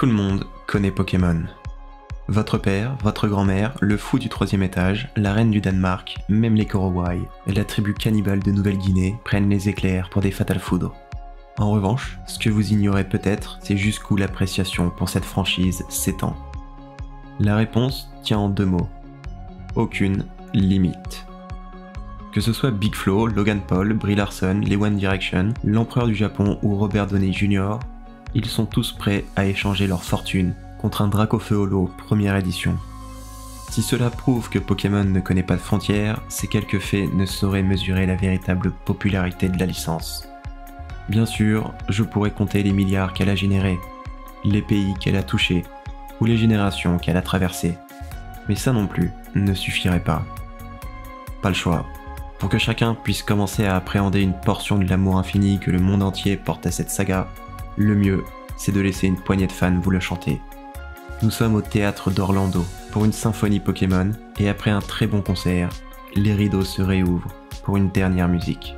Tout le monde connaît Pokémon. Votre père, votre grand-mère, le fou du 3e étage, la reine du Danemark, même les Korowai et la tribu cannibale de Nouvelle-Guinée prennent les éclairs pour des fatales foudres. En revanche, ce que vous ignorez peut-être, c'est jusqu'où l'appréciation pour cette franchise s'étend. La réponse tient en 2 mots. Aucune limite. Que ce soit Big Flo, Logan Paul, Brie Larson, les One Direction, l'empereur du Japon ou Robert Downey Jr., ils sont tous prêts à échanger leur fortune contre un Dracofeu Holo première édition. Si cela prouve que Pokémon ne connaît pas de frontières, ces quelques faits ne sauraient mesurer la véritable popularité de la licence. Bien sûr, je pourrais compter les milliards qu'elle a générés, les pays qu'elle a touchés, ou les générations qu'elle a traversées. Mais ça non plus ne suffirait pas. Pas le choix. Pour que chacun puisse commencer à appréhender une portion de l'amour infini que le monde entier porte à cette saga, le mieux, c'est de laisser une poignée de fans vous le chanter. Nous sommes au théâtre d'Orlando pour une symphonie Pokémon et après un très bon concert, les rideaux se réouvrent pour une dernière musique.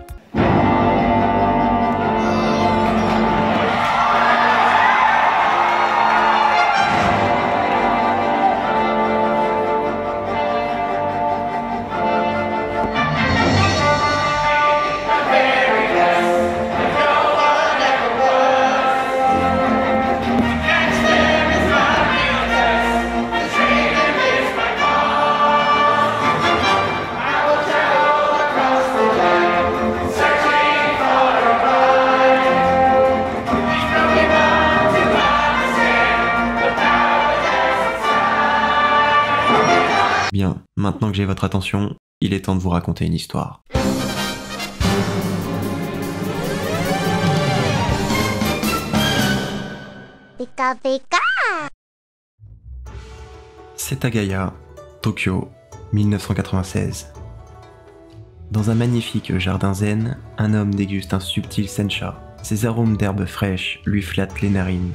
Bien, maintenant que j'ai votre attention, il est temps de vous raconter une histoire. Pika pika. Setagaya, Tokyo, 1996. Dans un magnifique jardin zen, un homme déguste un subtil sencha. Ses arômes d'herbes fraîches lui flattent les narines.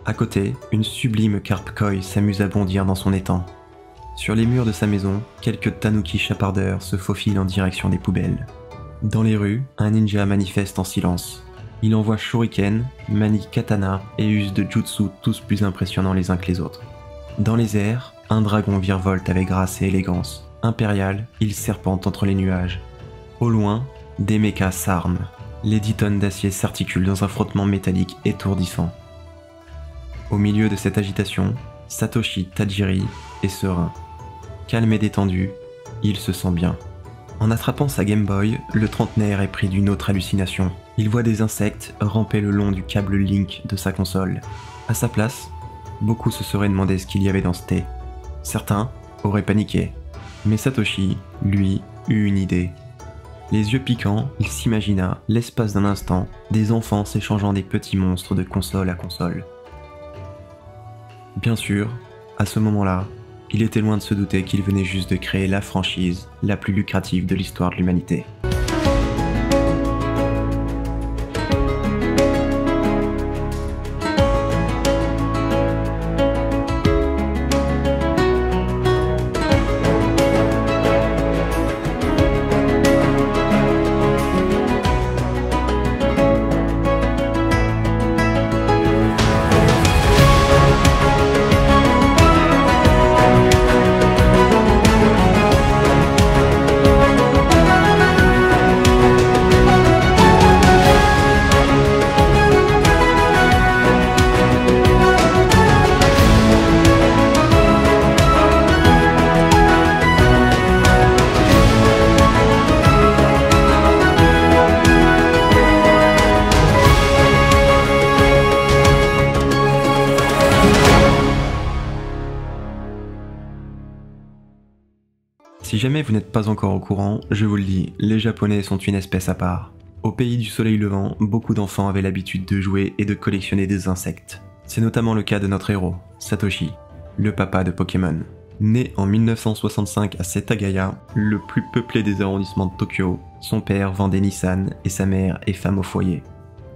À côté, une sublime carpe koi s'amuse à bondir dans son étang. Sur les murs de sa maison, quelques tanuki chapardeurs se faufilent en direction des poubelles. Dans les rues, un ninja manifeste en silence. Il envoie shuriken, manie katana et use de jutsu tous plus impressionnants les uns que les autres. Dans les airs, un dragon virevolte avec grâce et élégance. Impérial, il serpente entre les nuages. Au loin, des mechas s'arment. Les 10 tonnes d'acier s'articulent dans un frottement métallique étourdissant. Au milieu de cette agitation, Satoshi Tajiri est serein. Calme et détendu, il se sent bien. En attrapant sa Game Boy, le trentenaire est pris d'une autre hallucination. Il voit des insectes ramper le long du câble Link de sa console. À sa place, beaucoup se seraient demandé ce qu'il y avait dans ce thé. Certains auraient paniqué. Mais Satoshi, lui, eut une idée. Les yeux piquants, il s'imagina, l'espace d'un instant, des enfants s'échangeant des petits monstres de console à console. Bien sûr, à ce moment-là, il était loin de se douter qu'il venait juste de créer la franchise la plus lucrative de l'histoire de l'humanité. Si jamais vous n'êtes pas encore au courant, je vous le dis, les Japonais sont une espèce à part. Au pays du soleil levant, beaucoup d'enfants avaient l'habitude de jouer et de collectionner des insectes. C'est notamment le cas de notre héros, Satoshi, le papa de Pokémon. Né en 1965 à Setagaya, le plus peuplé des arrondissements de Tokyo, son père vend des Nissan et sa mère est femme au foyer.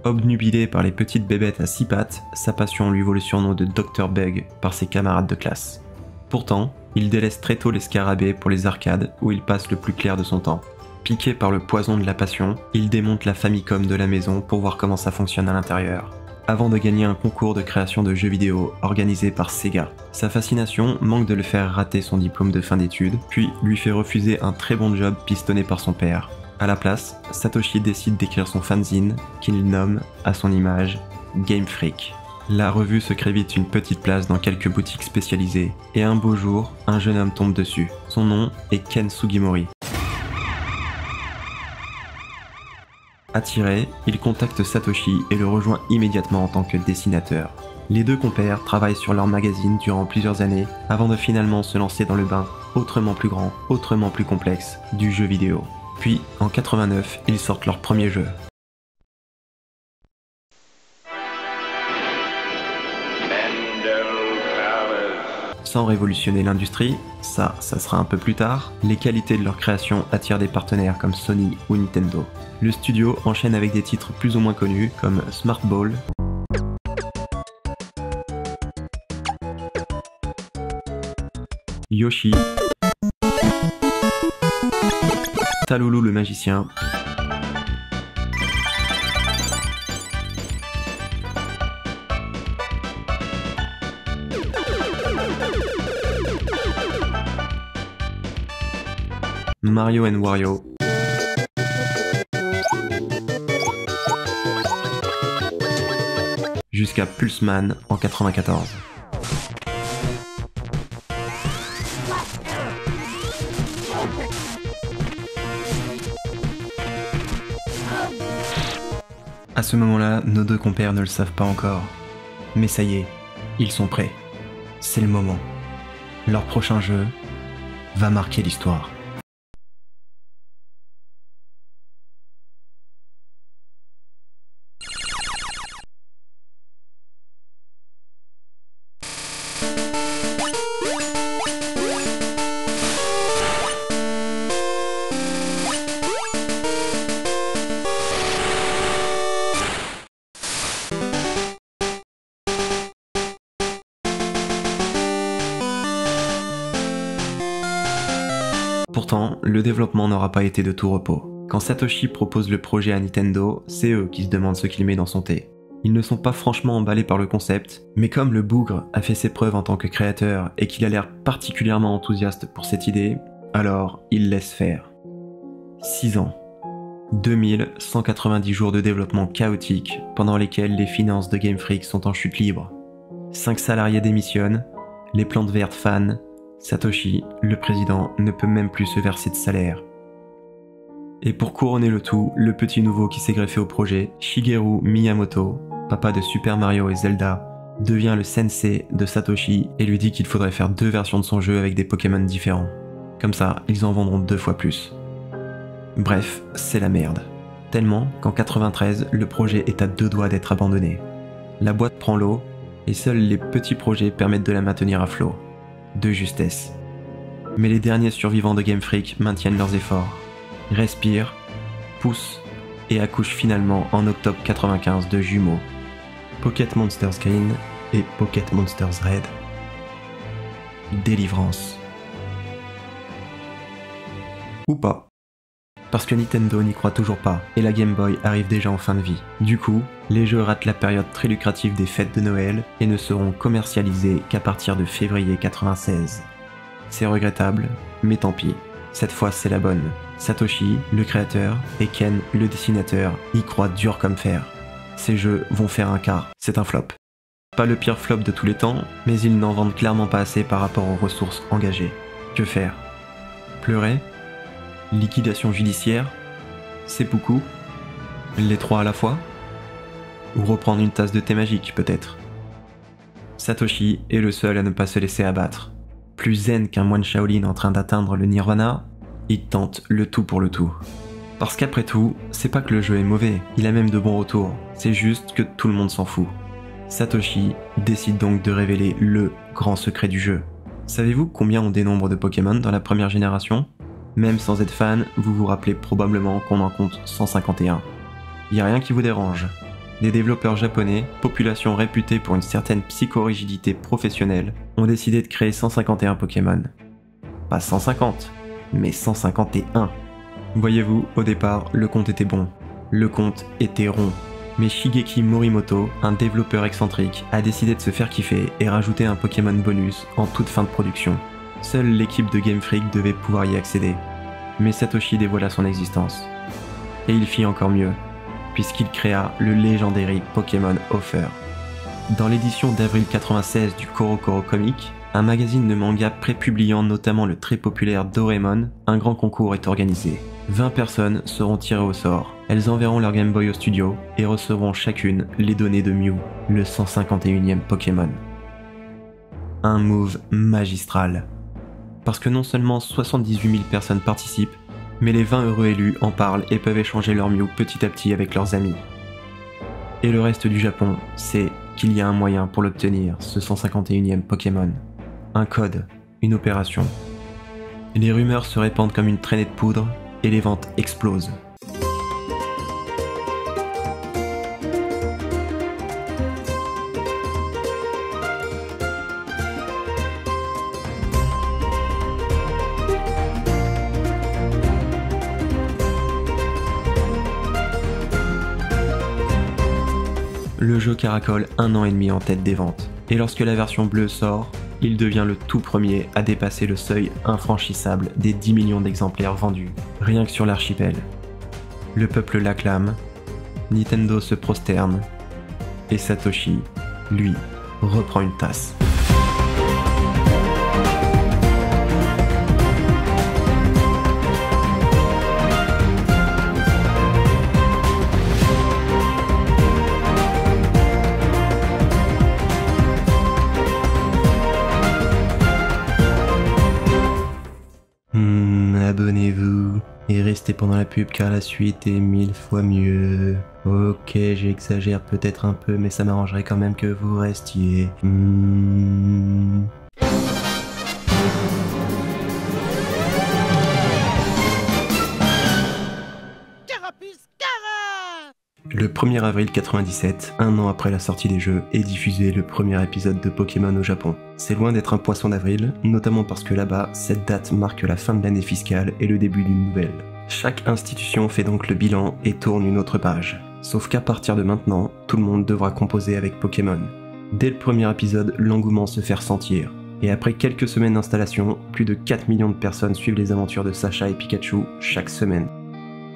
Obnubilé par les petites bébêtes à 6 pattes, sa passion lui vaut le surnom de Dr Bug par ses camarades de classe. Pourtant, il délaisse très tôt les scarabées pour les arcades où il passe le plus clair de son temps. Piqué par le poison de la passion, il démonte la Famicom de la maison pour voir comment ça fonctionne à l'intérieur. avant de gagner un concours de création de jeux vidéo organisé par Sega. Sa fascination manque de le faire rater son diplôme de fin d'études, puis lui fait refuser un très bon job pistonné par son père. À la place, Satoshi décide d'écrire son fanzine, qu'il nomme, à son image, Game Freak. La revue se crée vite une petite place dans quelques boutiques spécialisées, et un beau jour, un jeune homme tombe dessus. Son nom est Ken Sugimori. Attiré, il contacte Satoshi et le rejoint immédiatement en tant que dessinateur. Les deux compères travaillent sur leur magazine durant plusieurs années avant de finalement se lancer dans le bain autrement plus grand, autrement plus complexe du jeu vidéo. Puis, en 89, ils sortent leur premier jeu. Sans révolutionner l'industrie, ça sera un peu plus tard, les qualités de leur création attirent des partenaires comme Sony ou Nintendo. Le studio enchaîne avec des titres plus ou moins connus comme Smart Ball, Yoshi, Taloulou le magicien, Mario & Wario, jusqu'à Pulseman en 94. À ce moment-là, nos deux compères ne le savent pas encore. Mais ça y est, ils sont prêts. C'est le moment. Leur prochain jeu va marquer l'histoire. Pourtant, le développement n'aura pas été de tout repos. Quand Satoshi propose le projet à Nintendo, c'est eux qui se demandent ce qu'il met dans son thé. Ils ne sont pas franchement emballés par le concept, mais comme le bougre a fait ses preuves en tant que créateur et qu'il a l'air particulièrement enthousiaste pour cette idée, alors ils laissent faire. 6 ans. 2190 jours de développement chaotique pendant lesquels les finances de Game Freak sont en chute libre. 5 salariés démissionnent, les plantes vertes fanent, Satoshi, le président, ne peut même plus se verser de salaire. Et pour couronner le tout, le petit nouveau qui s'est greffé au projet, Shigeru Miyamoto, papa de Super Mario et Zelda, devient le sensei de Satoshi et lui dit qu'il faudrait faire 2 versions de son jeu avec des Pokémon différents. Comme ça, ils en vendront 2 fois plus. Bref, c'est la merde. Tellement qu'en 93, le projet est à 2 doigts d'être abandonné. La boîte prend l'eau, et seuls les petits projets permettent de la maintenir à flot. De justesse. Mais les derniers survivants de Game Freak maintiennent leurs efforts, respirent, poussent et accouchent finalement en octobre 95 de jumeaux, Pocket Monsters Green et Pocket Monsters Red. Délivrance. Ou pas. Parce que Nintendo n'y croit toujours pas et la Game Boy arrive déjà en fin de vie. Du coup, les jeux ratent la période très lucrative des fêtes de Noël et ne seront commercialisés qu'à partir de février 96. C'est regrettable, mais tant pis. Cette fois c'est la bonne. Satoshi, le créateur, et Ken, le dessinateur, y croient dur comme fer. Ces jeux vont faire un quart, c'est un flop. Pas le pire flop de tous les temps, mais ils n'en vendent clairement pas assez par rapport aux ressources engagées. Que faire? Pleurer? Liquidation judiciaire? Seppuku? Les 3 à la fois? Ou reprendre une tasse de thé magique, peut-être? Satoshi est le seul à ne pas se laisser abattre. Plus zen qu'un moine Shaolin en train d'atteindre le nirvana, il tente le tout pour le tout. Parce qu'après tout, c'est pas que le jeu est mauvais, il a même de bons retours, c'est juste que tout le monde s'en fout. Satoshi décide donc de révéler le grand secret du jeu. Savez-vous combien on dénombre de Pokémon dans la première génération? Même sans être fan, vous vous rappelez probablement qu'on en compte 151. Y a rien qui vous dérange. Des développeurs japonais, population réputée pour une certaine psychorigidité professionnelle, ont décidé de créer 151 Pokémon. Pas 150, mais 151. Voyez-vous, au départ, le compte était bon. Le compte était rond. Mais Shigeki Morimoto, un développeur excentrique, a décidé de se faire kiffer et rajouter un Pokémon bonus en toute fin de production. Seule l'équipe de Game Freak devait pouvoir y accéder. Mais Satoshi dévoila son existence. Et il fit encore mieux, puisqu'il créa le légendaire Pokémon Offer. Dans l'édition d'avril 96 du CoroCoro Comic, un magazine de manga prépubliant notamment le très populaire Doraemon, un grand concours est organisé. 20 personnes seront tirées au sort. Elles enverront leur Game Boy au studio et recevront chacune les données de Mew, le 151e Pokémon. Un move magistral. Parce que non seulement 78 000 personnes participent, mais les 20 heureux élus en parlent et peuvent échanger leur Mew petit à petit avec leurs amis. Et le reste du Japon sait qu'il y a un moyen pour l'obtenir, ce 151e Pokémon. Un code, une opération. Les rumeurs se répandent comme une traînée de poudre et les ventes explosent. Le jeu caracole 1 an et demi en tête des ventes, et lorsque la version bleue sort, il devient le tout premier à dépasser le seuil infranchissable des 10 millions d'exemplaires vendus, rien que sur l'archipel. Le peuple l'acclame, Nintendo se prosterne, et Satoshi, lui, reprend une tasse. Abonnez-vous et restez pendant la pub car la suite est 1000 fois mieux. Ok, j'exagère peut-être un peu mais ça m'arrangerait quand même que vous restiez. Le 1er avril 97, un an après la sortie des jeux, est diffusé le premier épisode de Pokémon au Japon. C'est loin d'être un poisson d'avril, notamment parce que là-bas, cette date marque la fin de l'année fiscale et le début d'une nouvelle. Chaque institution fait donc le bilan et tourne une autre page. Sauf qu'à partir de maintenant, tout le monde devra composer avec Pokémon. Dès le premier épisode, l'engouement se fait ressentir. Et après quelques semaines d'installation, plus de 4 millions de personnes suivent les aventures de Sacha et Pikachu chaque semaine.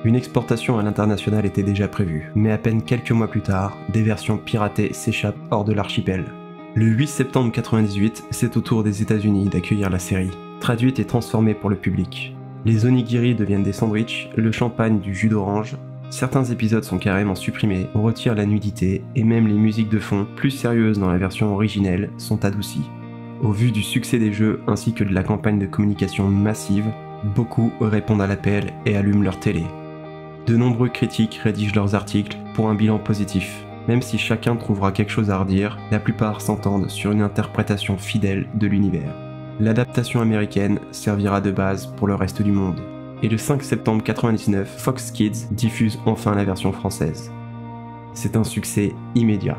Une exportation à l'international était déjà prévue, mais à peine quelques mois plus tard, des versions piratées s'échappent hors de l'archipel. Le 8 septembre 98, c'est au tour des États-Unis d'accueillir la série, traduite et transformée pour le public. Les onigiri deviennent des sandwichs, le champagne du jus d'orange. Certains épisodes sont carrément supprimés, on retire la nudité, et même les musiques de fond, plus sérieuses dans la version originelle, sont adoucies. Au vu du succès des jeux ainsi que de la campagne de communication massive, beaucoup répondent à l'appel et allument leur télé. De nombreux critiques rédigent leurs articles pour un bilan positif. Même si chacun trouvera quelque chose à redire, la plupart s'entendent sur une interprétation fidèle de l'univers. L'adaptation américaine servira de base pour le reste du monde. Et le 5 septembre 99, Fox Kids diffuse enfin la version française. C'est un succès immédiat.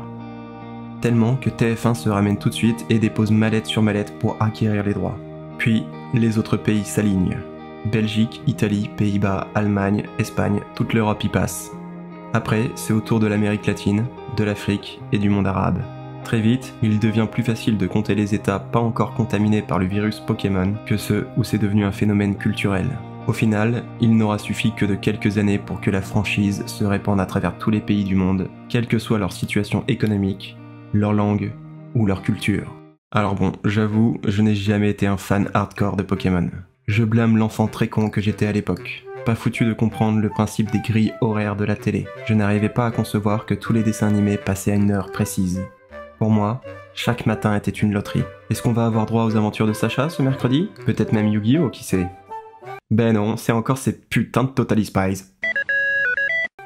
Tellement que TF1 se ramène tout de suite et dépose mallette sur mallette pour acquérir les droits. Puis, les autres pays s'alignent. Belgique, Italie, Pays-Bas, Allemagne, Espagne, toute l'Europe y passe. Après, c'est au tour de l'Amérique latine, de l'Afrique et du monde arabe. Très vite, il devient plus facile de compter les États pas encore contaminés par le virus Pokémon que ceux où c'est devenu un phénomène culturel. Au final, il n'aura suffi que de quelques années pour que la franchise se répande à travers tous les pays du monde, quelle que soit leur situation économique, leur langue ou leur culture. Alors bon, j'avoue, je n'ai jamais été un fan hardcore de Pokémon. Je blâme l'enfant très con que j'étais à l'époque. Pas foutu de comprendre le principe des grilles horaires de la télé. Je n'arrivais pas à concevoir que tous les dessins animés passaient à une heure précise. Pour moi, chaque matin était une loterie. Est-ce qu'on va avoir droit aux aventures de Sacha ce mercredi? Peut-être même Yu-Gi-Oh, qui sait? Ben non, c'est encore ces putains de Totally Spies.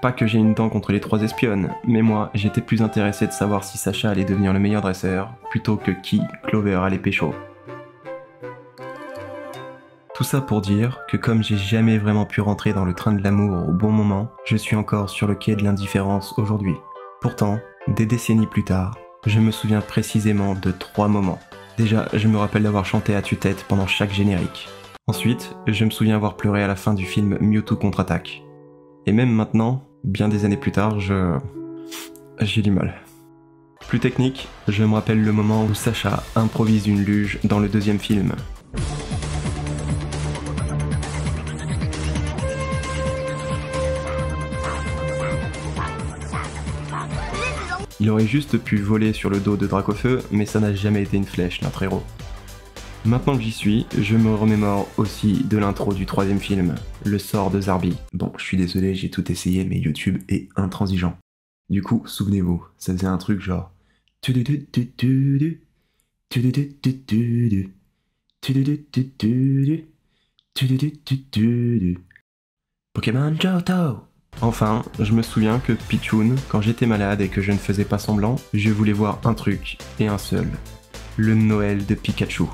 Pas que j'ai une dent contre les 3 espionnes, mais moi, j'étais plus intéressé de savoir si Sacha allait devenir le meilleur dresseur, plutôt que qui Clover allait pécho. Tout ça pour dire que comme j'ai jamais vraiment pu rentrer dans le train de l'amour au bon moment, je suis encore sur le quai de l'indifférence aujourd'hui. Pourtant, des décennies plus tard, je me souviens précisément de 3 moments. Déjà, je me rappelle d'avoir chanté à tue-tête pendant chaque générique. Ensuite, je me souviens avoir pleuré à la fin du film Mewtwo contre-attaque. Et même maintenant, bien des années plus tard, j'ai du mal. Plus technique, je me rappelle le moment où Sacha improvise une luge dans le deuxième film. Il aurait juste pu voler sur le dos de Dracofeu, mais ça n'a jamais été une flèche, notre héros. Maintenant que j'y suis, je me remémore aussi de l'intro du troisième film, Le sort de Zarbi. Bon, je suis désolé, j'ai tout essayé, mais YouTube est intransigeant. Du coup, souvenez-vous, ça faisait un truc genre... Pokémon Johto. Enfin, je me souviens que Pichoun, quand j'étais malade et que je ne faisais pas semblant, je voulais voir un truc, et un seul. Le Noël de Pikachu.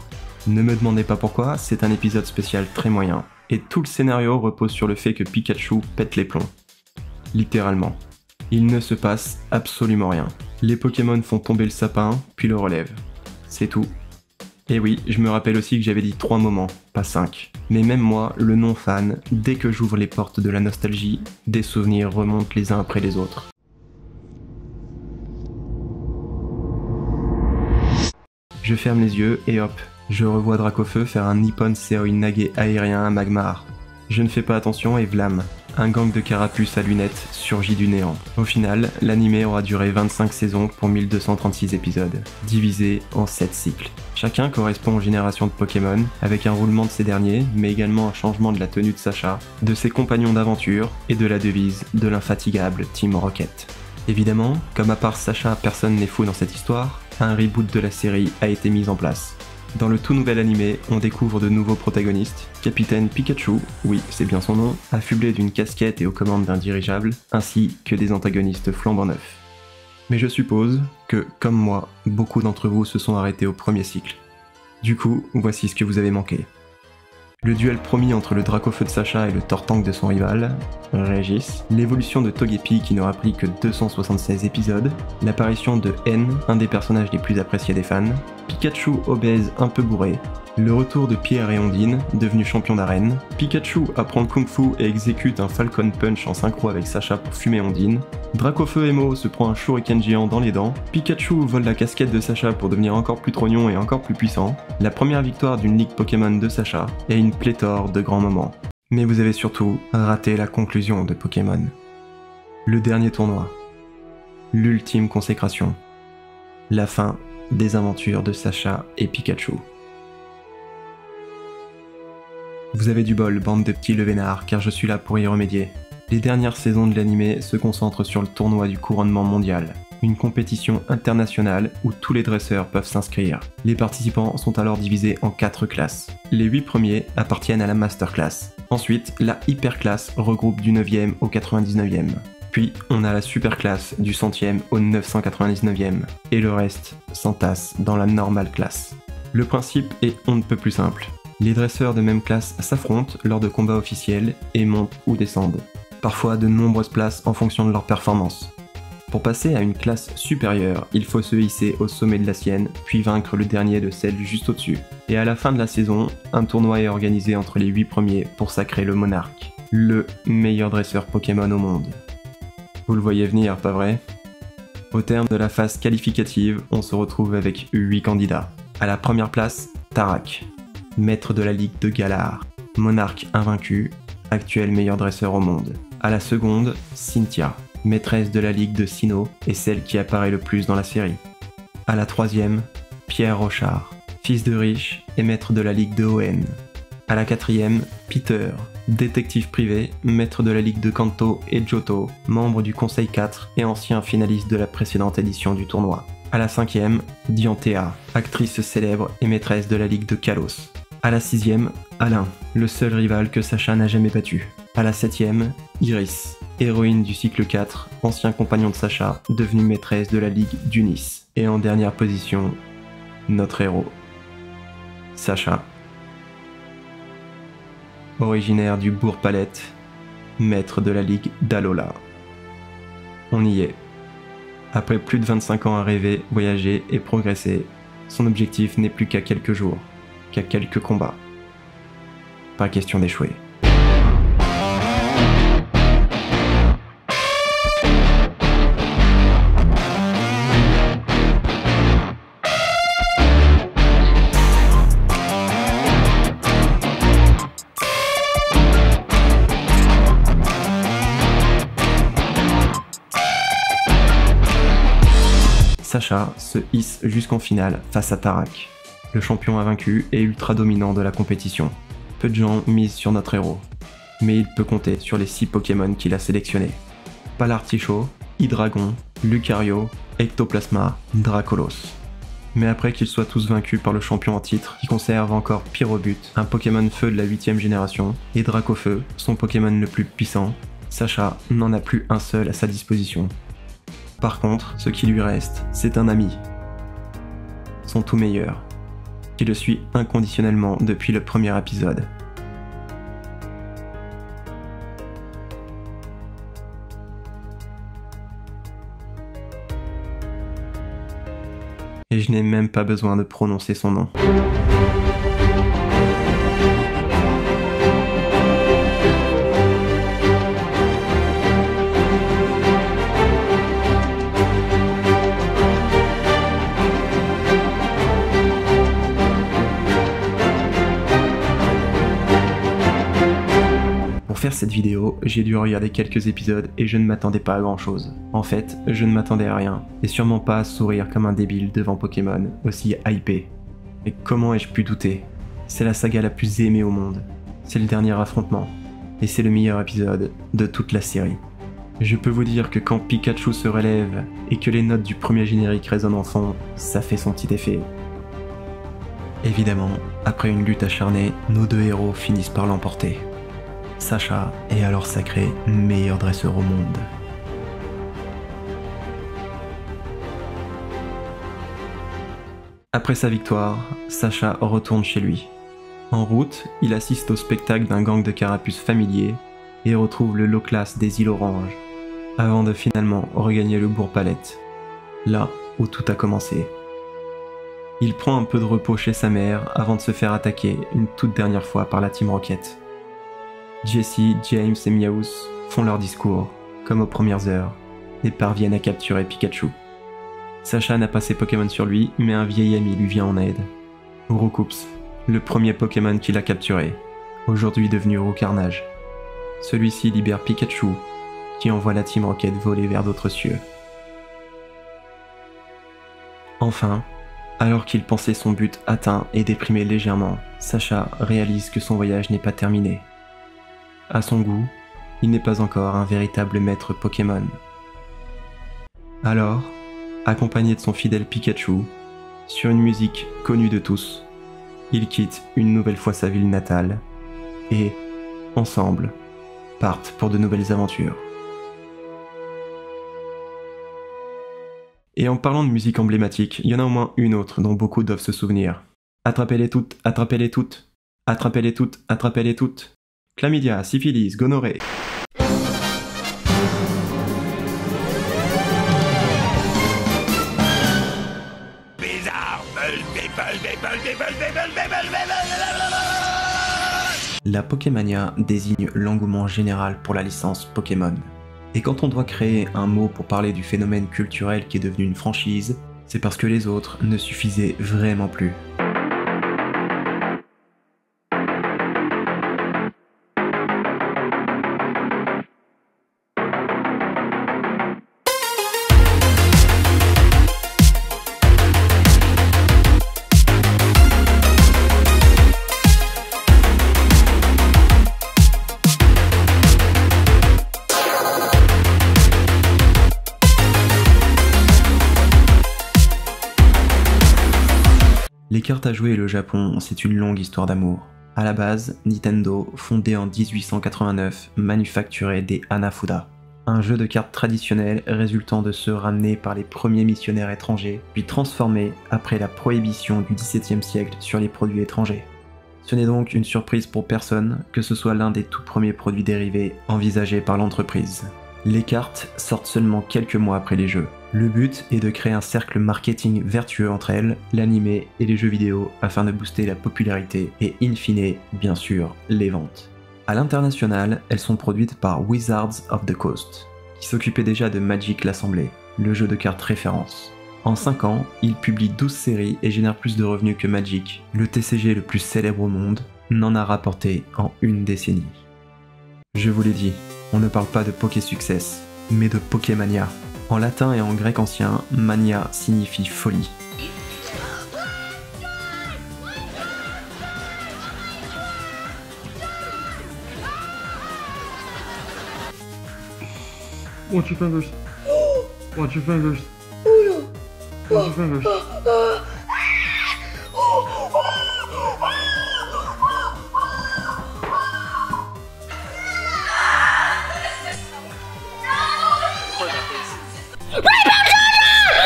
Ne me demandez pas pourquoi, c'est un épisode spécial très moyen. Et tout le scénario repose sur le fait que Pikachu pète les plombs. Littéralement. Il ne se passe absolument rien. Les Pokémon font tomber le sapin, puis le relèvent. C'est tout. Et oui, je me rappelle aussi que j'avais dit 3 moments, pas 5. Mais même moi, le non-fan, dès que j'ouvre les portes de la nostalgie, des souvenirs remontent les uns après les autres. Je ferme les yeux et hop, je revois Dracofeu faire un Nippon Seoi Nage aérien à Magmar. Je ne fais pas attention et vlam, un gang de carapuces à lunettes surgit du néant. Au final, l'anime aura duré 25 saisons pour 1236 épisodes, divisés en 7 cycles. Chacun correspond aux générations de Pokémon, avec un roulement de ces derniers, mais également un changement de la tenue de Sacha, de ses compagnons d'aventure et de la devise de l'infatigable Team Rocket. Évidemment, comme à part Sacha personne n'est fou dans cette histoire, un reboot de la série a été mis en place. Dans le tout nouvel animé, on découvre de nouveaux protagonistes, Capitaine Pikachu, oui c'est bien son nom, affublé d'une casquette et aux commandes d'un dirigeable, ainsi que des antagonistes flambant neufs. Mais je suppose que, comme moi, beaucoup d'entre vous se sont arrêtés au premier cycle. Du coup, voici ce que vous avez manqué. Le duel promis entre le Dracofeu de Sacha et le Tortank de son rival, Régis, l'évolution de Togepi qui n'aura pris que 276 épisodes, l'apparition de N, un des personnages les plus appréciés des fans, Pikachu obèse un peu bourré, le retour de Pierre et Ondine, devenus champions d'arène, Pikachu apprend le Kung Fu et exécute un Falcon Punch en synchro avec Sacha pour fumer Ondine, Dracofeu Emo se prend un Shuriken géant dans les dents, Pikachu vole la casquette de Sacha pour devenir encore plus trognon et encore plus puissant, la première victoire d'une ligue Pokémon de Sacha, et une pléthore de grands moments. Mais vous avez surtout raté la conclusion de Pokémon. Le dernier tournoi. L'ultime consécration. La fin des aventures de Sacha et Pikachu. Vous avez du bol, bande de petits levénards, car je suis là pour y remédier. Les dernières saisons de l'anime se concentrent sur le tournoi du couronnement mondial, une compétition internationale où tous les dresseurs peuvent s'inscrire. Les participants sont alors divisés en 4 classes. Les 8 premiers appartiennent à la Masterclass. Ensuite, la Hyperclass regroupe du 9e au 99e. Puis, on a la Superclass du 100e au 999e. Et le reste s'entasse dans la Normal Class. Le principe est on ne peut plus simple. Les dresseurs de même classe s'affrontent lors de combats officiels et montent ou descendent. Parfois de nombreuses places en fonction de leur performance. Pour passer à une classe supérieure, il faut se hisser au sommet de la sienne, puis vaincre le dernier de celle juste au-dessus. Et à la fin de la saison, un tournoi est organisé entre les 8 premiers pour sacrer le monarque, le meilleur dresseur Pokémon au monde. Vous le voyez venir, pas vrai? Au terme de la phase qualificative, on se retrouve avec 8 candidats. À la première place, Tarak, maître de la ligue de Galar, monarque invaincu, actuel meilleur dresseur au monde. À la seconde, Cynthia, maîtresse de la ligue de Sinnoh et celle qui apparaît le plus dans la série. À la troisième, Pierre Rochard, fils de riche et maître de la ligue de Hoenn. À la quatrième, Peter, détective privé, maître de la ligue de Kanto et Johto, membre du Conseil 4 et ancien finaliste de la précédente édition du tournoi. À la cinquième, Dianthea, actrice célèbre et maîtresse de la ligue de Kalos. À la sixième, Alain, le seul rival que Sacha n'a jamais battu. À la septième, Iris, héroïne du cycle 4, ancien compagnon de Sacha, devenue maîtresse de la ligue d'Unis. Et en dernière position, notre héros, Sacha. Originaire du Bourg-Palette, maître de la ligue d'Alola. On y est. Après plus de 25 ans à rêver, voyager et progresser, son objectif n'est plus qu'à quelques jours, qu'à quelques combats. Pas question d'échouer. Sacha se hisse jusqu'en finale face à Tarak, le champion invaincu et ultra dominant de la compétition. Peu de gens misent sur notre héros, mais il peut compter sur les 6 Pokémon qu'il a sélectionnés. Palartichaut, Hydreigon, Lucario, Ectoplasma, Dracolos. Mais après qu'ils soient tous vaincus par le champion en titre, qui conserve encore Pyrobut, un Pokémon feu de la 8ème génération, et Dracofeu, son Pokémon le plus puissant, Sacha n'en a plus un seul à sa disposition. Par contre, ce qui lui reste, c'est un ami. Son tout meilleur, qui le suit inconditionnellement depuis le premier épisode. Et je n'ai même pas besoin de prononcer son nom. Pour faire cette vidéo, j'ai dû regarder quelques épisodes et je ne m'attendais pas à grand chose. En fait, je ne m'attendais à rien, et sûrement pas à sourire comme un débile devant Pokémon, aussi hypé. Mais comment ai-je pu douter? C'est la saga la plus aimée au monde, c'est le dernier affrontement, et c'est le meilleur épisode de toute la série. Je peux vous dire que quand Pikachu se relève et que les notes du premier générique résonnent en fond, ça fait son petit effet. Évidemment, après une lutte acharnée, nos deux héros finissent par l'emporter. Sacha est alors sacré meilleur dresseur au monde. Après sa victoire, Sacha retourne chez lui. En route, il assiste au spectacle d'un gang de carapuces familiers et retrouve le low class des îles Oranges, avant de finalement regagner le bourg Palette, là où tout a commencé. Il prend un peu de repos chez sa mère avant de se faire attaquer une toute dernière fois par la Team Rocket. Jesse, James et Meowth font leur discours, comme aux premières heures, et parviennent à capturer Pikachu. Sacha n'a pas ses Pokémon sur lui, mais un vieil ami lui vient en aide. Roucoups, le premier Pokémon qu'il a capturé, aujourd'hui devenu Roucarnage. Celui-ci libère Pikachu, qui envoie la Team Rocket voler vers d'autres cieux. Enfin, alors qu'il pensait son but atteint et déprimé légèrement, Sacha réalise que son voyage n'est pas terminé. À son goût, il n'est pas encore un véritable maître Pokémon. Alors, accompagné de son fidèle Pikachu, sur une musique connue de tous, il quitte une nouvelle fois sa ville natale et, ensemble, partent pour de nouvelles aventures. Et en parlant de musique emblématique, il y en a au moins une autre dont beaucoup doivent se souvenir. Attrapez-les toutes, attrapez-les toutes, attrapez-les toutes, attrapez-les toutes. Chlamydia, syphilis, gonorrhée. La Pokémania désigne l'engouement général pour la licence Pokémon. Et quand on doit créer un mot pour parler du phénomène culturel qui est devenu une franchise, c'est parce que les autres ne suffisaient vraiment plus. Les cartes à jouer et le Japon, c'est une longue histoire d'amour. À la base, Nintendo, fondé en 1889, manufacturait des Hanafuda, un jeu de cartes traditionnel résultant de ceux ramenés par les premiers missionnaires étrangers, puis transformés après la prohibition du XVIIe siècle sur les produits étrangers. Ce n'est donc une surprise pour personne que ce soit l'un des tout premiers produits dérivés envisagés par l'entreprise. Les cartes sortent seulement quelques mois après les jeux. Le but est de créer un cercle marketing vertueux entre elles, l'anime et les jeux vidéo afin de booster la popularité et in fine, bien sûr, les ventes. À l'international, elles sont produites par Wizards of the Coast, qui s'occupait déjà de Magic l'Assemblée, le jeu de cartes référence. En 5 ans, il publie 12 séries et génère plus de revenus que Magic, le TCG le plus célèbre au monde, n'en a rapporté en une décennie. Je vous l'ai dit, on ne parle pas de Poké Success, mais de Pokémania. En latin et en grec ancien, mania signifie folie. Watch your fingers. Watch your fingers. Watch your fingers.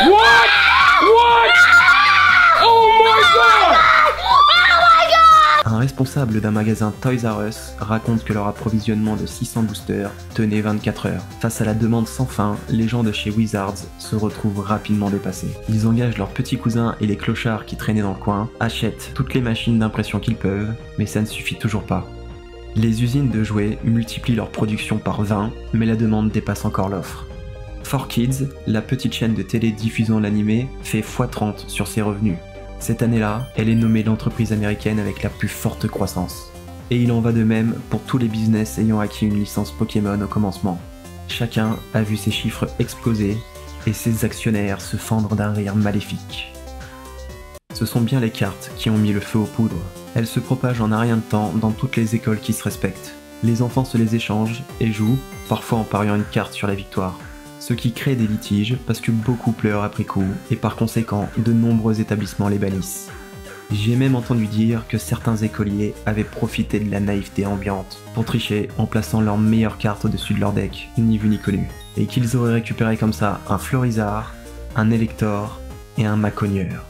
What? What? Oh my god! Un responsable d'un magasin Toys R Us raconte que leur approvisionnement de 600 boosters tenait 24 heures. Face à la demande sans fin, les gens de chez Wizards se retrouvent rapidement dépassés. Ils engagent leurs petits cousins et les clochards qui traînaient dans le coin, achètent toutes les machines d'impression qu'ils peuvent, mais ça ne suffit toujours pas. Les usines de jouets multiplient leur production par 20, mais la demande dépasse encore l'offre. 4Kids, la petite chaîne de télé diffusant l'animé, fait x30 sur ses revenus. Cette année-là, elle est nommée l'entreprise américaine avec la plus forte croissance. Et il en va de même pour tous les business ayant acquis une licence Pokémon au commencement. Chacun a vu ses chiffres exploser et ses actionnaires se fendre d'un rire maléfique. Ce sont bien les cartes qui ont mis le feu aux poudres. Elles se propagent en un rien de temps dans toutes les écoles qui se respectent. Les enfants se les échangent et jouent, parfois en pariant une carte sur la victoire. Ce qui crée des litiges parce que beaucoup pleurent après coup et par conséquent de nombreux établissements les bannissent. J'ai même entendu dire que certains écoliers avaient profité de la naïveté ambiante pour tricher en plaçant leurs meilleures cartes au-dessus de leur deck, ni vu ni connu, et qu'ils auraient récupéré comme ça un Florizard, un Elector et un Macogneur.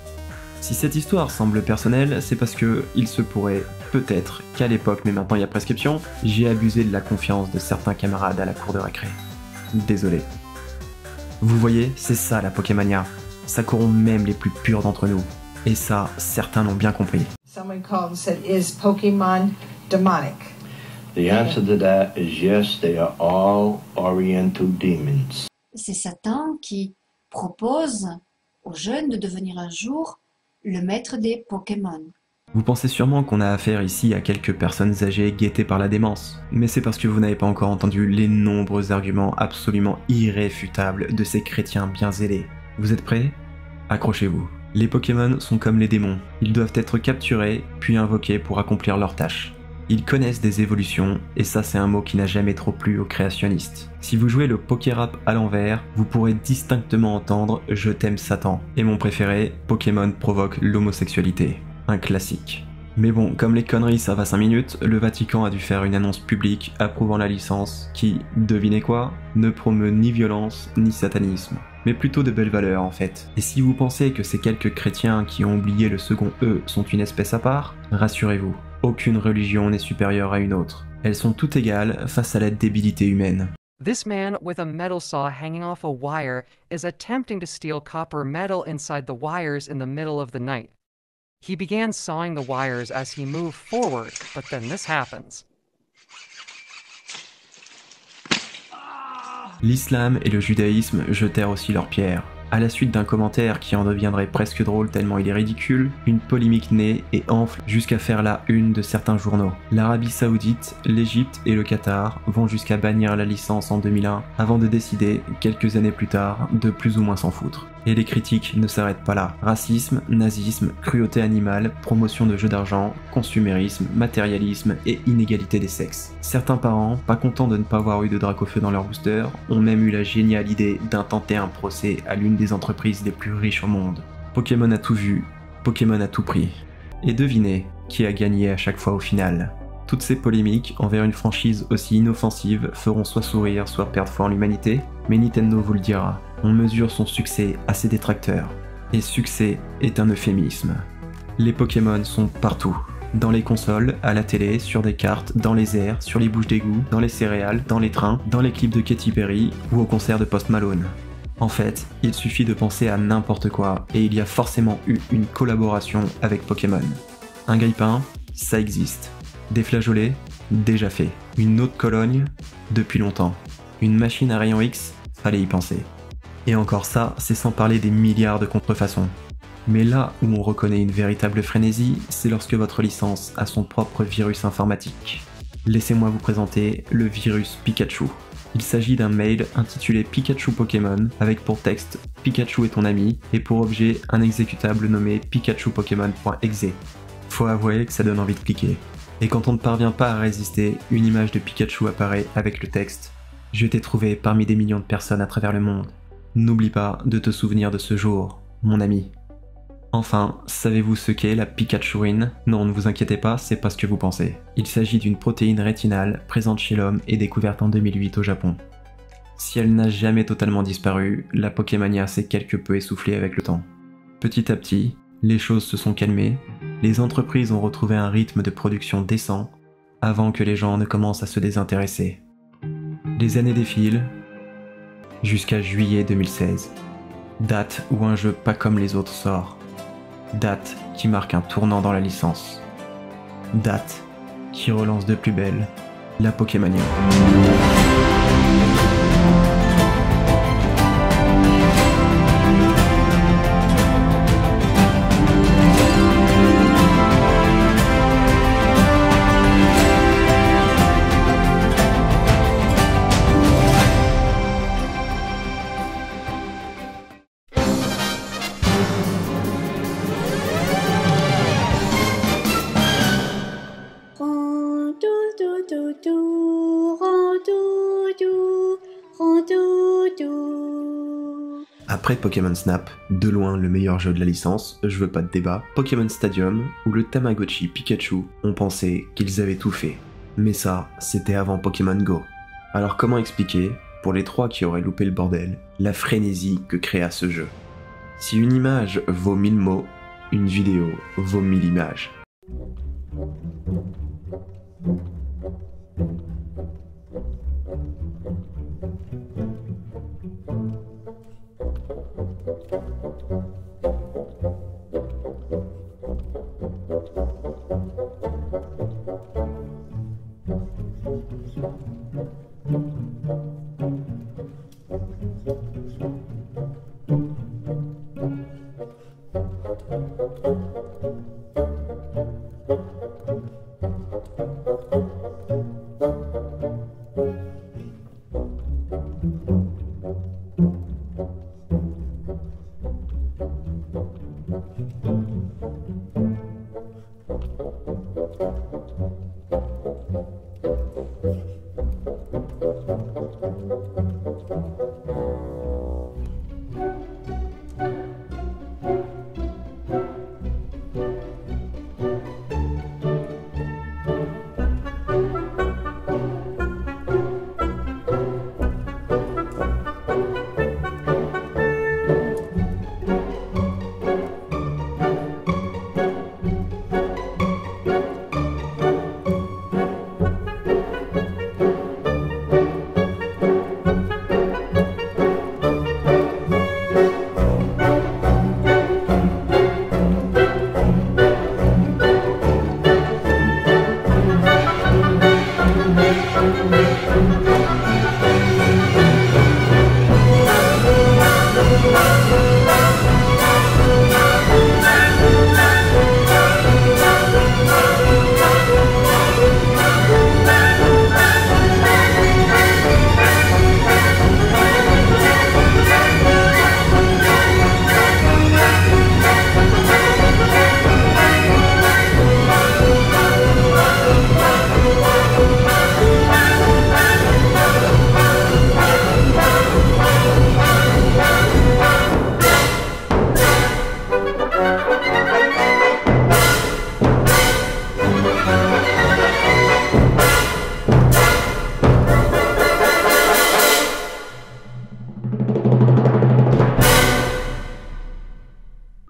Si cette histoire semble personnelle, c'est parce que il se pourrait peut-être qu'à l'époque, mais maintenant il y a prescription, j'ai abusé de la confiance de certains camarades à la cour de récré. Désolé. Vous voyez, c'est ça la Pokémania. Ça corrompt même les plus purs d'entre nous. Et ça, certains l'ont bien compris. Someone called and said, is Pokemon demonic? The answer to that is yes, they are all Oriental demons. C'est Satan qui propose aux jeunes de devenir un jour le maître des Pokémon. Vous pensez sûrement qu'on a affaire ici à quelques personnes âgées guettées par la démence, mais c'est parce que vous n'avez pas encore entendu les nombreux arguments absolument irréfutables de ces chrétiens bien zélés. Vous êtes prêts? Accrochez-vous. Les Pokémon sont comme les démons, ils doivent être capturés puis invoqués pour accomplir leur tâche. Ils connaissent des évolutions, et ça c'est un mot qui n'a jamais trop plu aux créationnistes. Si vous jouez le Pokérap à l'envers, vous pourrez distinctement entendre « Je t'aime Satan ». Et mon préféré, Pokémon provoque l'homosexualité. Un classique. Mais bon, comme les conneries ça va 5 minutes, le Vatican a dû faire une annonce publique approuvant la licence qui, devinez quoi, ne promeut ni violence ni satanisme, mais plutôt de belles valeurs en fait. Et si vous pensez que ces quelques chrétiens qui ont oublié le second E sont une espèce à part, rassurez-vous, aucune religion n'est supérieure à une autre. Elles sont toutes égales face à la débilité humaine. This man with a metal saw hanging off a wire is attempting to steal copper metal inside the wires in the middle of the night. He began sawing the wires as he moved forward, but then this happens. L'islam et le judaïsme jetèrent aussi leurs pierres. À la suite d'un commentaire qui en deviendrait presque drôle tellement il est ridicule, une polémique naît et enfle jusqu'à faire la une de certains journaux. L'Arabie Saoudite, l'Égypte et le Qatar vont jusqu'à bannir la licence en 2001 avant de décider, quelques années plus tard, de plus ou moins s'en foutre. Et les critiques ne s'arrêtent pas là. Racisme, nazisme, cruauté animale, promotion de jeux d'argent, consumérisme, matérialisme et inégalité des sexes. Certains parents, pas contents de ne pas avoir eu de Dracofeu dans leur booster, ont même eu la géniale idée d'intenter un procès à l'une des entreprises les plus riches au monde. Pokémon a tout vu, Pokémon a tout pris. Et devinez qui a gagné à chaque fois au final. Toutes ces polémiques envers une franchise aussi inoffensive feront soit sourire, soit perdre foi en l'humanité, mais Nintendo vous le dira, on mesure son succès à ses détracteurs. Et succès est un euphémisme. Les Pokémon sont partout. Dans les consoles, à la télé, sur des cartes, dans les airs, sur les bouches d'égout, dans les céréales, dans les trains, dans les clips de Katy Perry ou au concert de Post Malone. En fait, il suffit de penser à n'importe quoi et il y a forcément eu une collaboration avec Pokémon. Un grille-pain, ça existe. Des flageolets, déjà fait. Une eau de Cologne, depuis longtemps. Une machine à rayon X, fallait y penser. Et encore ça, c'est sans parler des milliards de contrefaçons. Mais là où on reconnaît une véritable frénésie, c'est lorsque votre licence a son propre virus informatique. Laissez-moi vous présenter le virus Pikachu. Il s'agit d'un mail intitulé Pikachu Pokémon avec pour texte Pikachu est ton ami et pour objet un exécutable nommé pikachupokemon.exe. Faut avouer que ça donne envie de cliquer. Et quand on ne parvient pas à résister, une image de Pikachu apparaît avec le texte « Je t'ai trouvé parmi des millions de personnes à travers le monde. N'oublie pas de te souvenir de ce jour, mon ami. » Enfin, savez-vous ce qu'est la Pikachurine? Non, ne vous inquiétez pas, c'est pas ce que vous pensez. Il s'agit d'une protéine rétinale présente chez l'homme et découverte en 2008 au Japon. Si elle n'a jamais totalement disparu, la Pokémania s'est quelque peu essoufflée avec le temps. Petit à petit, les choses se sont calmées, les entreprises ont retrouvé un rythme de production décent, avant que les gens ne commencent à se désintéresser. Les années défilent, jusqu'à juillet 2016. Date où un jeu pas comme les autres sort. Date qui marque un tournant dans la licence. Date qui relance de plus belle la Pokémania. Après Pokémon Snap, de loin le meilleur jeu de la licence, je veux pas de débat, Pokémon Stadium ou le Tamagotchi Pikachu ont pensé qu'ils avaient tout fait. Mais ça, c'était avant Pokémon Go. Alors comment expliquer, pour les 3 qui auraient loupé le bordel, la frénésie que créa ce jeu? Si une image vaut 1000 mots, une vidéo vaut 1000 images.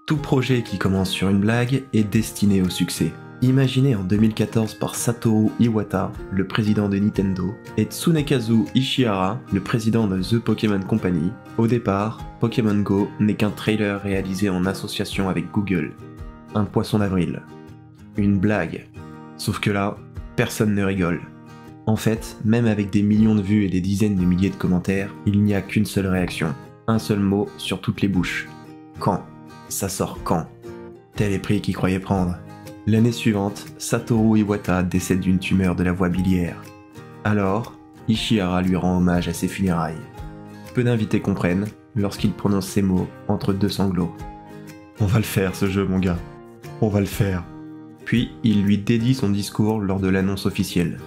Tout projet qui commence sur une blague est destiné au succès. Imaginé en 2014 par Satoru Iwata, le président de Nintendo, et Tsunekazu Ishihara, le président de The Pokémon Company, au départ, Pokémon Go n'est qu'un trailer réalisé en association avec Google. Un poisson d'avril. Une blague. Sauf que là, personne ne rigole. En fait, même avec des millions de vues et des dizaines de milliers de commentaires, il n'y a qu'une seule réaction. Un seul mot sur toutes les bouches. Quand? Ça sort quand? Tel est prix qu'il croyait prendre. L'année suivante, Satoru Iwata décède d'une tumeur de la voie biliaire. Alors, Ishihara lui rend hommage à ses funérailles. Peu d'invités comprennent lorsqu'il prononce ces mots entre deux sanglots. On va le faire ce jeu mon gars, on va le faire. Puis il lui dédie son discours lors de l'annonce officielle.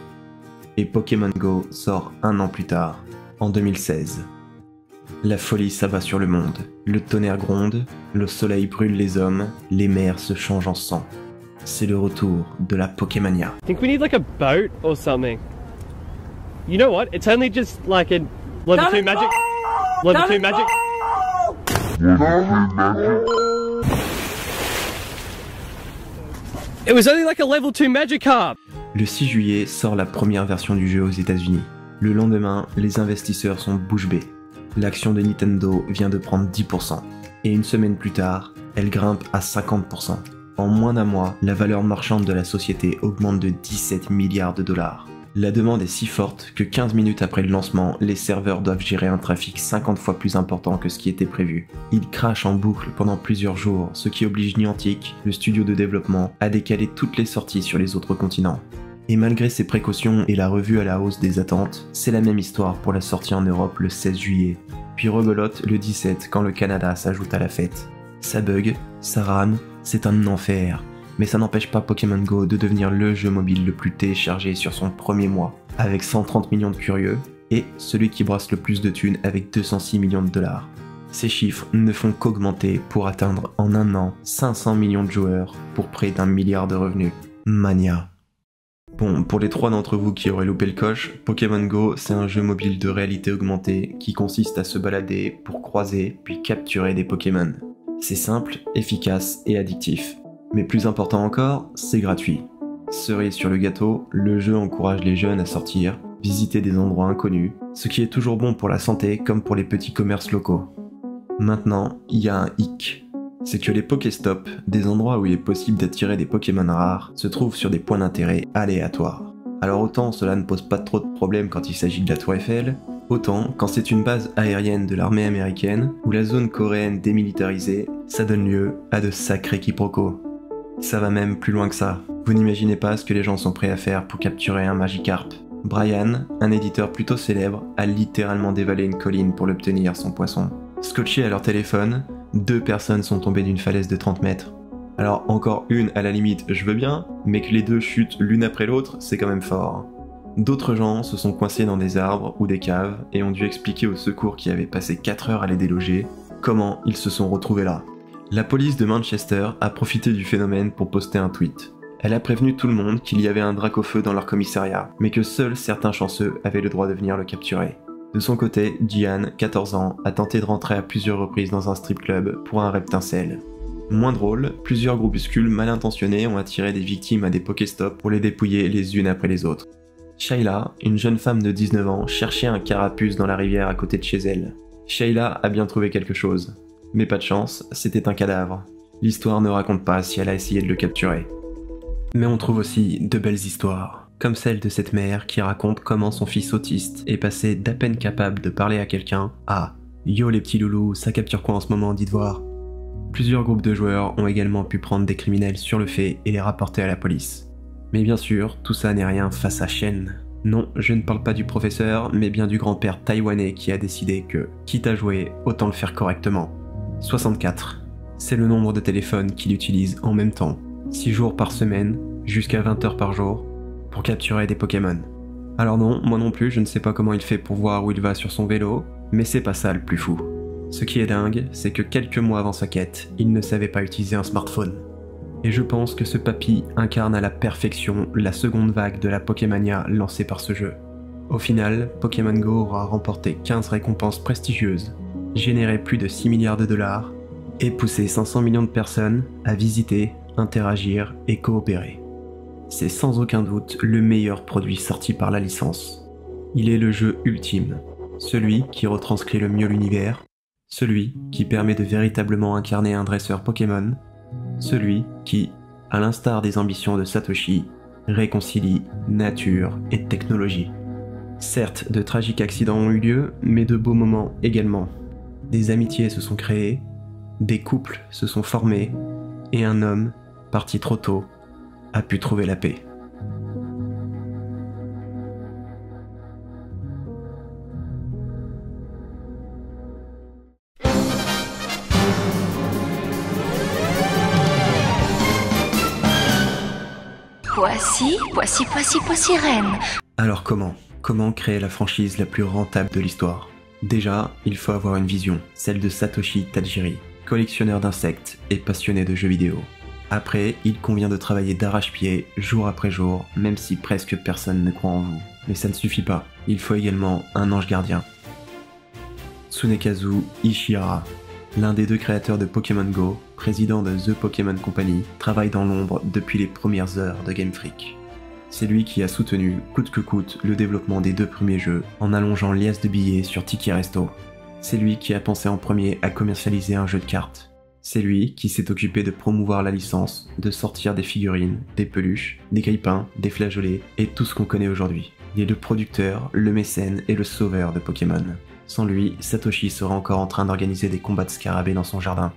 Et Pokémon Go sort un an plus tard, en 2016. La folie s'abat sur le monde, le tonnerre gronde, le soleil brûle les hommes, les mers se changent en sang. C'est le retour de la Pokémania. I think we need like a boat or something. You know what? It's only just like a level 2 magic. Level 2 magic. It was only like a level 2 Magikarp. Le 6 juillet sort la première version du jeu aux États-Unis. Le lendemain, les investisseurs sont bouche bée. L'action de Nintendo vient de prendre 10%. Et une semaine plus tard, elle grimpe à 50%. En moins d'un mois, la valeur marchande de la société augmente de 17 milliards de dollars. La demande est si forte que 15 minutes après le lancement, les serveurs doivent gérer un trafic 50 fois plus important que ce qui était prévu. Ils crachent en boucle pendant plusieurs jours, ce qui oblige Niantic, le studio de développement, à décaler toutes les sorties sur les autres continents. Et malgré ces précautions et la revue à la hausse des attentes, c'est la même histoire pour la sortie en Europe le 16 juillet, puis rebelote le 17 quand le Canada s'ajoute à la fête. Ça bug, ça rame, c'est un enfer. Mais ça n'empêche pas Pokémon Go de devenir le jeu mobile le plus téléchargé sur son premier mois, avec 130 millions de curieux, et celui qui brasse le plus de thunes avec 206 millions de dollars. Ces chiffres ne font qu'augmenter pour atteindre en un an 500 millions de joueurs pour près d'1 milliard de revenus. Mania. Bon, pour les 3 d'entre vous qui auraient loupé le coche, Pokémon Go c'est un jeu mobile de réalité augmentée qui consiste à se balader pour croiser puis capturer des Pokémon. C'est simple, efficace et addictif. Mais plus important encore, c'est gratuit. Cerise sur le gâteau, le jeu encourage les jeunes à sortir, visiter des endroits inconnus, ce qui est toujours bon pour la santé comme pour les petits commerces locaux. Maintenant, il y a un hic. C'est que les Pokéstops, des endroits où il est possible d'attirer des Pokémon rares, se trouvent sur des points d'intérêt aléatoires. Alors autant cela ne pose pas trop de problèmes quand il s'agit de la Tour Eiffel, autant quand c'est une base aérienne de l'armée américaine ou la zone coréenne démilitarisée, ça donne lieu à de sacrés quiproquos. Ça va même plus loin que ça. Vous n'imaginez pas ce que les gens sont prêts à faire pour capturer un Magikarp. Brian, un éditeur plutôt célèbre, a littéralement dévalé une colline pour l'obtenir, son poisson. Scotchés à leur téléphone, 2 personnes sont tombées d'une falaise de 30 mètres. Alors encore une à la limite, je veux bien, mais que les 2 chutent l'une après l'autre, c'est quand même fort. D'autres gens se sont coincés dans des arbres ou des caves et ont dû expliquer aux secours qui avaient passé 4 heures à les déloger comment ils se sont retrouvés là. La police de Manchester a profité du phénomène pour poster un tweet. Elle a prévenu tout le monde qu'il y avait un Dracofeu dans leur commissariat, mais que seuls certains chanceux avaient le droit de venir le capturer. De son côté, Diane, 14 ans, a tenté de rentrer à plusieurs reprises dans un strip club pour un reptincelle. Moins drôle, plusieurs groupuscules mal intentionnés ont attiré des victimes à des Pokéstops pour les dépouiller les unes après les autres. Shayla, une jeune femme de 19 ans, cherchait un carapuce dans la rivière à côté de chez elle. Shayla a bien trouvé quelque chose. Mais pas de chance, c'était un cadavre. L'histoire ne raconte pas si elle a essayé de le capturer. Mais on trouve aussi de belles histoires, comme celle de cette mère qui raconte comment son fils autiste est passé d'à peine capable de parler à quelqu'un à « Yo les petits loulous, ça capture quoi en ce moment, dites voir ?» Plusieurs groupes de joueurs ont également pu prendre des criminels sur le fait et les rapporter à la police. Mais bien sûr, tout ça n'est rien face à Shen. Non, je ne parle pas du professeur, mais bien du grand-père taïwanais qui a décidé que, quitte à jouer, autant le faire correctement. 64. C'est le nombre de téléphones qu'il utilise en même temps, 6 jours par semaine, jusqu'à 20 heures par jour, pour capturer des Pokémon. Alors non, moi non plus, je ne sais pas comment il fait pour voir où il va sur son vélo, mais c'est pas ça le plus fou. Ce qui est dingue, c'est que quelques mois avant sa quête, il ne savait pas utiliser un smartphone. Et je pense que ce papy incarne à la perfection la seconde vague de la Pokémania lancée par ce jeu. Au final, Pokémon Go aura remporté 15 récompenses prestigieuses, généré plus de 6 milliards de dollars, et poussé 500 millions de personnes à visiter, interagir et coopérer. C'est sans aucun doute le meilleur produit sorti par la licence. Il est le jeu ultime, celui qui retranscrit le mieux l'univers, celui qui permet de véritablement incarner un dresseur Pokémon, celui qui, à l'instar des ambitions de Satoshi, réconcilie nature et technologie. Certes, de tragiques accidents ont eu lieu, mais de beaux moments également. Des amitiés se sont créées, des couples se sont formés, et un homme, parti trop tôt, a pu trouver la paix. Poissy, reine. Alors comment créer la franchise la plus rentable de l'histoire? Déjà, il faut avoir une vision, celle de Satoshi Tajiri, collectionneur d'insectes et passionné de jeux vidéo. Après, il convient de travailler d'arrache-pied, jour après jour, même si presque personne ne croit en vous. Mais ça ne suffit pas, il faut également un ange gardien. Tsunekazu Ishihara, l'un des deux créateurs de Pokémon Go, président de The Pokémon Company, travaille dans l'ombre depuis les premières heures de Game Freak. C'est lui qui a soutenu, coûte que coûte, le développement des 2 premiers jeux, en allongeant liasses de billets sur Tiki Resto. C'est lui qui a pensé en premier à commercialiser un jeu de cartes. C'est lui qui s'est occupé de promouvoir la licence, de sortir des figurines, des peluches, des grippins, des flageolets et tout ce qu'on connaît aujourd'hui. Il est le producteur, le mécène et le sauveur de Pokémon. Sans lui, Satoshi serait encore en train d'organiser des combats de scarabées dans son jardin.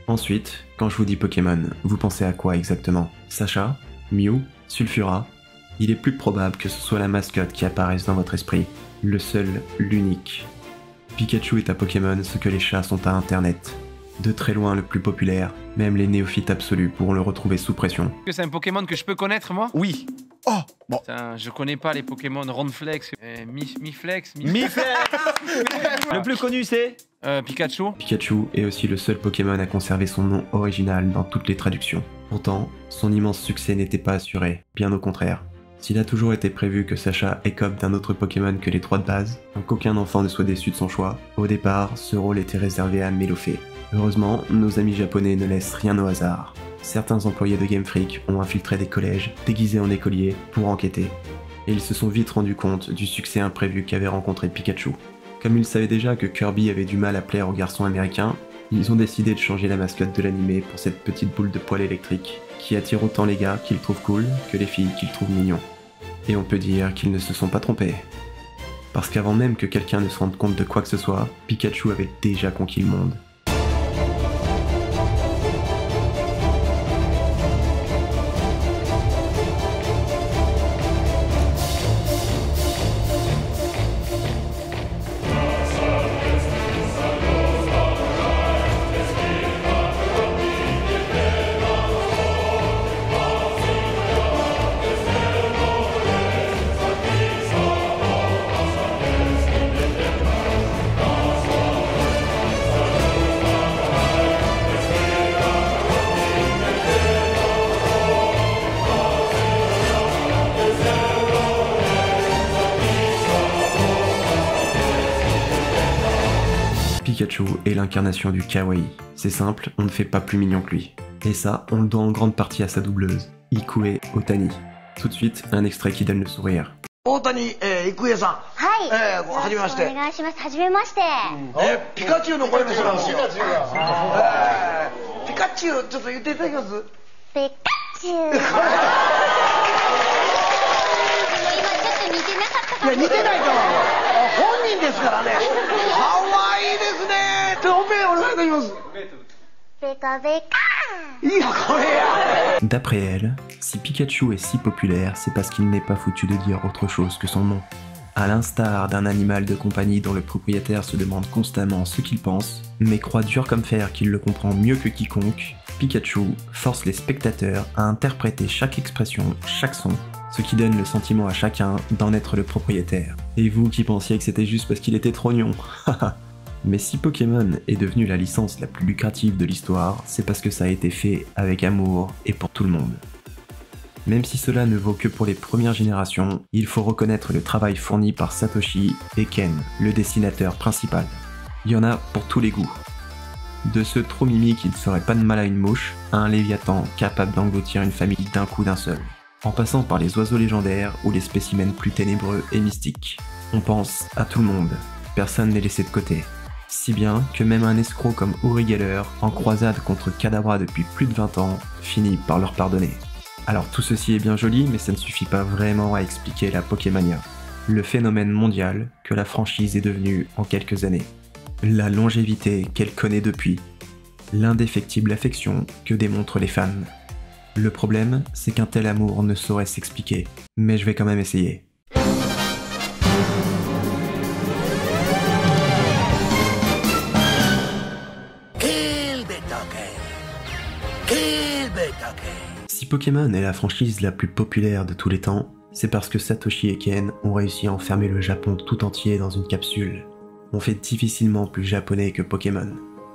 Ensuite, quand je vous dis Pokémon, vous pensez à quoi exactement? Sacha? Mew? Sulfura? Il est plus probable que ce soit la mascotte qui apparaisse dans votre esprit. Le seul, l'unique. Pikachu est à Pokémon ce que les chats sont à Internet. De très loin le plus populaire, même les néophytes absolus pourront le retrouver sous pression. C'est un Pokémon que je peux connaître, moi? Oui. Oh, bon. Putain, je connais pas les Pokémon Ronflex, Miflex. Le plus connu, c'est Pikachu. Pikachu est aussi le seul Pokémon à conserver son nom original dans toutes les traductions. Pourtant, son immense succès n'était pas assuré, bien au contraire. S'il a toujours été prévu que Sacha écope d'un autre Pokémon que les 3 de base, sans qu'aucun enfant ne soit déçu de son choix, au départ, ce rôle était réservé à Melofé. Heureusement, nos amis japonais ne laissent rien au hasard. Certains employés de Game Freak ont infiltré des collèges, déguisés en écoliers, pour enquêter. Et ils se sont vite rendus compte du succès imprévu qu'avait rencontré Pikachu. Comme ils savaient déjà que Kirby avait du mal à plaire aux garçons américains, ils ont décidé de changer la mascotte de l'animé pour cette petite boule de poil électrique, qui attire autant les gars qu'ils trouvent cool que les filles qu'ils trouvent mignons. Et on peut dire qu'ils ne se sont pas trompés. Parce qu'avant même que quelqu'un ne se rende compte de quoi que ce soit, Pikachu avait déjà conquis le monde. Pikachu est l'incarnation du kawaii. C'est simple, on ne fait pas plus mignon que lui. Et ça, on le doit en grande partie à sa doubleuse, Ikue Otani. Tout de suite, un extrait qui donne le sourire. Otani, Ikue-san. Pikachu no kore desu. Pikachu, ちょっと言っていただけます？ いや似てないから本人ですからね。可愛いですね。おめお願いいたします。いやこれや。D'après elle, si Pikachu est si populaire, c'est parce qu'il n'est pas foutu de dire autre chose que son nom. À l'instar d'un animal de compagnie dont le propriétaire se demande constamment ce qu'il pense, mais croit dur comme fer qu'il le comprend mieux que quiconque, Pikachu force les spectateurs à interpréter chaque expression, chaque son, ce qui donne le sentiment à chacun d'en être le propriétaire. Et vous qui pensiez que c'était juste parce qu'il était trognon, mais si Pokémon est devenu la licence la plus lucrative de l'histoire, c'est parce que ça a été fait avec amour et pour tout le monde. Même si cela ne vaut que pour les premières générations, il faut reconnaître le travail fourni par Satoshi et Ken, le dessinateur principal. Il y en a pour tous les goûts. De ce trop mimi qui ne ferait pas de mal à une mouche, à un léviathan capable d'engloutir une famille d'un coup d'un seul. En passant par les oiseaux légendaires ou les spécimens plus ténébreux et mystiques. On pense à tout le monde, personne n'est laissé de côté. Si bien que même un escroc comme Uri Geller, en croisade contre Kadabra depuis plus de 20 ans, finit par leur pardonner. Alors tout ceci est bien joli, mais ça ne suffit pas vraiment à expliquer la Pokémania, le phénomène mondial que la franchise est devenue en quelques années. La longévité qu'elle connaît depuis, l'indéfectible affection que démontrent les fans. Le problème, c'est qu'un tel amour ne saurait s'expliquer, mais je vais quand même essayer. Si Pokémon est la franchise la plus populaire de tous les temps, c'est parce que Satoshi et Ken ont réussi à enfermer le Japon tout entier dans une capsule. On fait difficilement plus japonais que Pokémon.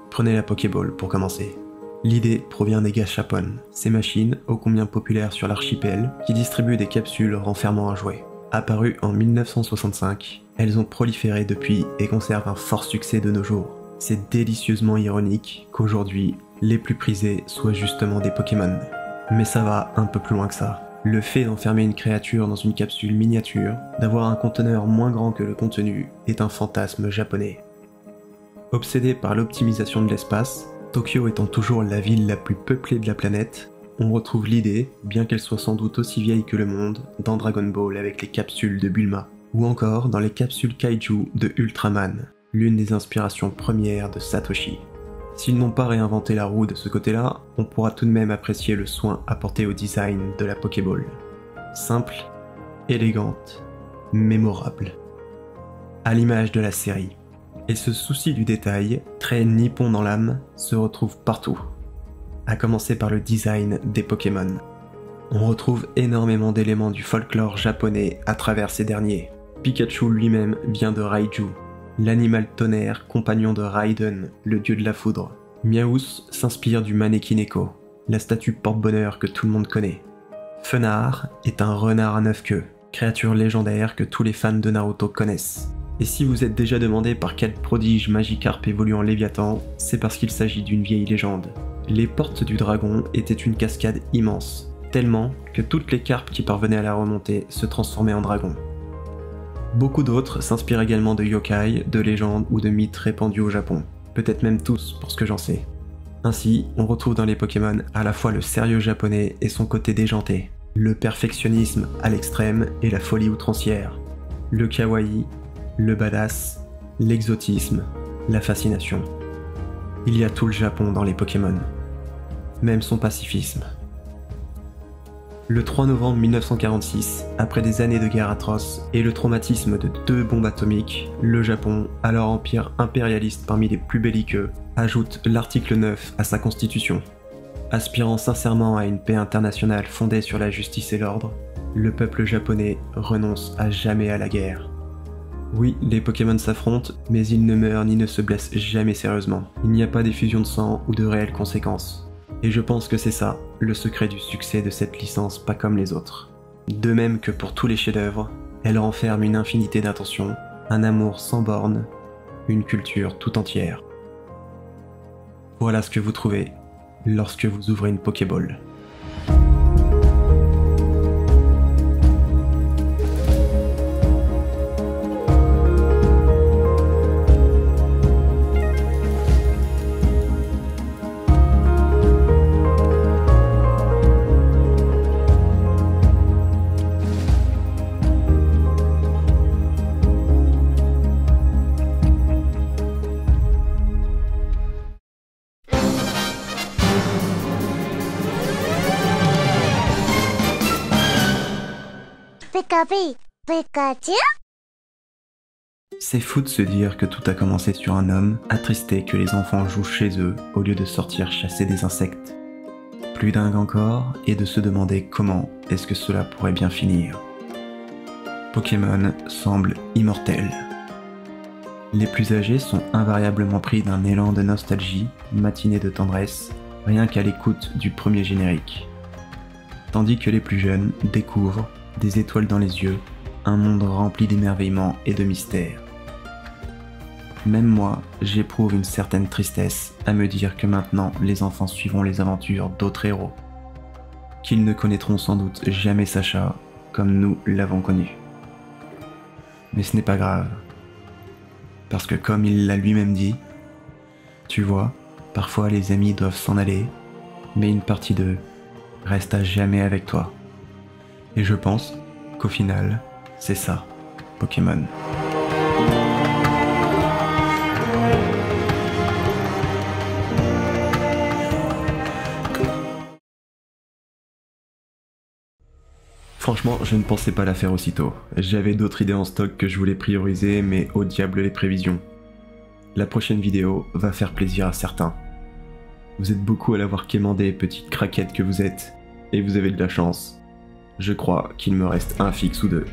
Prenez la Pokéball pour commencer. L'idée provient des Gashapon, ces machines ô combien populaires sur l'archipel qui distribuent des capsules renfermant un jouet. Apparues en 1965, elles ont proliféré depuis et conservent un fort succès de nos jours. C'est délicieusement ironique qu'aujourd'hui, les plus prisés soient justement des Pokémon. Mais ça va un peu plus loin que ça. Le fait d'enfermer une créature dans une capsule miniature, d'avoir un conteneur moins grand que le contenu, est un fantasme japonais. Obsédé par l'optimisation de l'espace, Tokyo étant toujours la ville la plus peuplée de la planète, on retrouve l'idée, bien qu'elle soit sans doute aussi vieille que le monde, dans Dragon Ball avec les capsules de Bulma, ou encore dans les capsules Kaiju de Ultraman, l'une des inspirations premières de Satoshi. S'ils n'ont pas réinventé la roue de ce côté-là, on pourra tout de même apprécier le soin apporté au design de la Pokéball. Simple, élégante, mémorable. À l'image de la série. Et ce souci du détail, très nippon dans l'âme, se retrouve partout. À commencer par le design des Pokémon. On retrouve énormément d'éléments du folklore japonais à travers ces derniers. Pikachu lui-même vient de Raiju, l'animal tonnerre compagnon de Raiden, le dieu de la foudre. Miaous s'inspire du Manekineko, la statue porte-bonheur que tout le monde connaît. Fenard est un renard à 9 queues, créature légendaire que tous les fans de Naruto connaissent. Et si vous êtes déjà demandé par quel prodige Magikarp évolue en Léviathan, c'est parce qu'il s'agit d'une vieille légende. Les portes du dragon étaient une cascade immense, tellement que toutes les carpes qui parvenaient à la remonter se transformaient en dragons. Beaucoup d'autres s'inspirent également de yokai, de légendes ou de mythes répandus au Japon, peut-être même tous pour ce que j'en sais. Ainsi, on retrouve dans les Pokémon à la fois le sérieux japonais et son côté déjanté, le perfectionnisme à l'extrême et la folie outrancière, le kawaii, le badass, l'exotisme, la fascination. Il y a tout le Japon dans les Pokémon, même son pacifisme. Le 3 novembre 1946, après des années de guerre atroce et le traumatisme de 2 bombes atomiques, le Japon, alors empire impérialiste parmi les plus belliqueux, ajoute l'article 9 à sa constitution. Aspirant sincèrement à une paix internationale fondée sur la justice et l'ordre, le peuple japonais renonce à jamais à la guerre. Oui, les Pokémon s'affrontent, mais ils ne meurent ni ne se blessent jamais sérieusement. Il n'y a pas d'effusion de sang ou de réelles conséquences. Et je pense que c'est ça, le secret du succès de cette licence pas comme les autres. De même que pour tous les chefs-d'œuvre, elle renferme une infinité d'intentions, un amour sans bornes, une culture tout entière. Voilà ce que vous trouvez lorsque vous ouvrez une Pokéball. C'est fou de se dire que tout a commencé sur un homme, attristé que les enfants jouent chez eux au lieu de sortir chasser des insectes. Plus dingue encore est de se demander comment est-ce que cela pourrait bien finir. Pokémon semble immortel. Les plus âgés sont invariablement pris d'un élan de nostalgie, matinée de tendresse, rien qu'à l'écoute du premier générique. Tandis que les plus jeunes découvrent, des étoiles dans les yeux, un monde rempli d'émerveillement et de mystère. Même moi, j'éprouve une certaine tristesse à me dire que maintenant les enfants suivront les aventures d'autres héros, qu'ils ne connaîtront sans doute jamais Sacha comme nous l'avons connu. Mais ce n'est pas grave, parce que comme il l'a lui-même dit, tu vois, parfois les amis doivent s'en aller, mais une partie d'eux reste à jamais avec toi. Et je pense qu'au final, c'est ça, Pokémon. Franchement, je ne pensais pas la faire aussitôt. J'avais d'autres idées en stock que je voulais prioriser, mais au diable les prévisions. La prochaine vidéo va faire plaisir à certains. Vous êtes beaucoup à l'avoir quémandé, petite craquette que vous êtes. Et vous avez de la chance. Je crois qu'il me reste un fixe ou deux.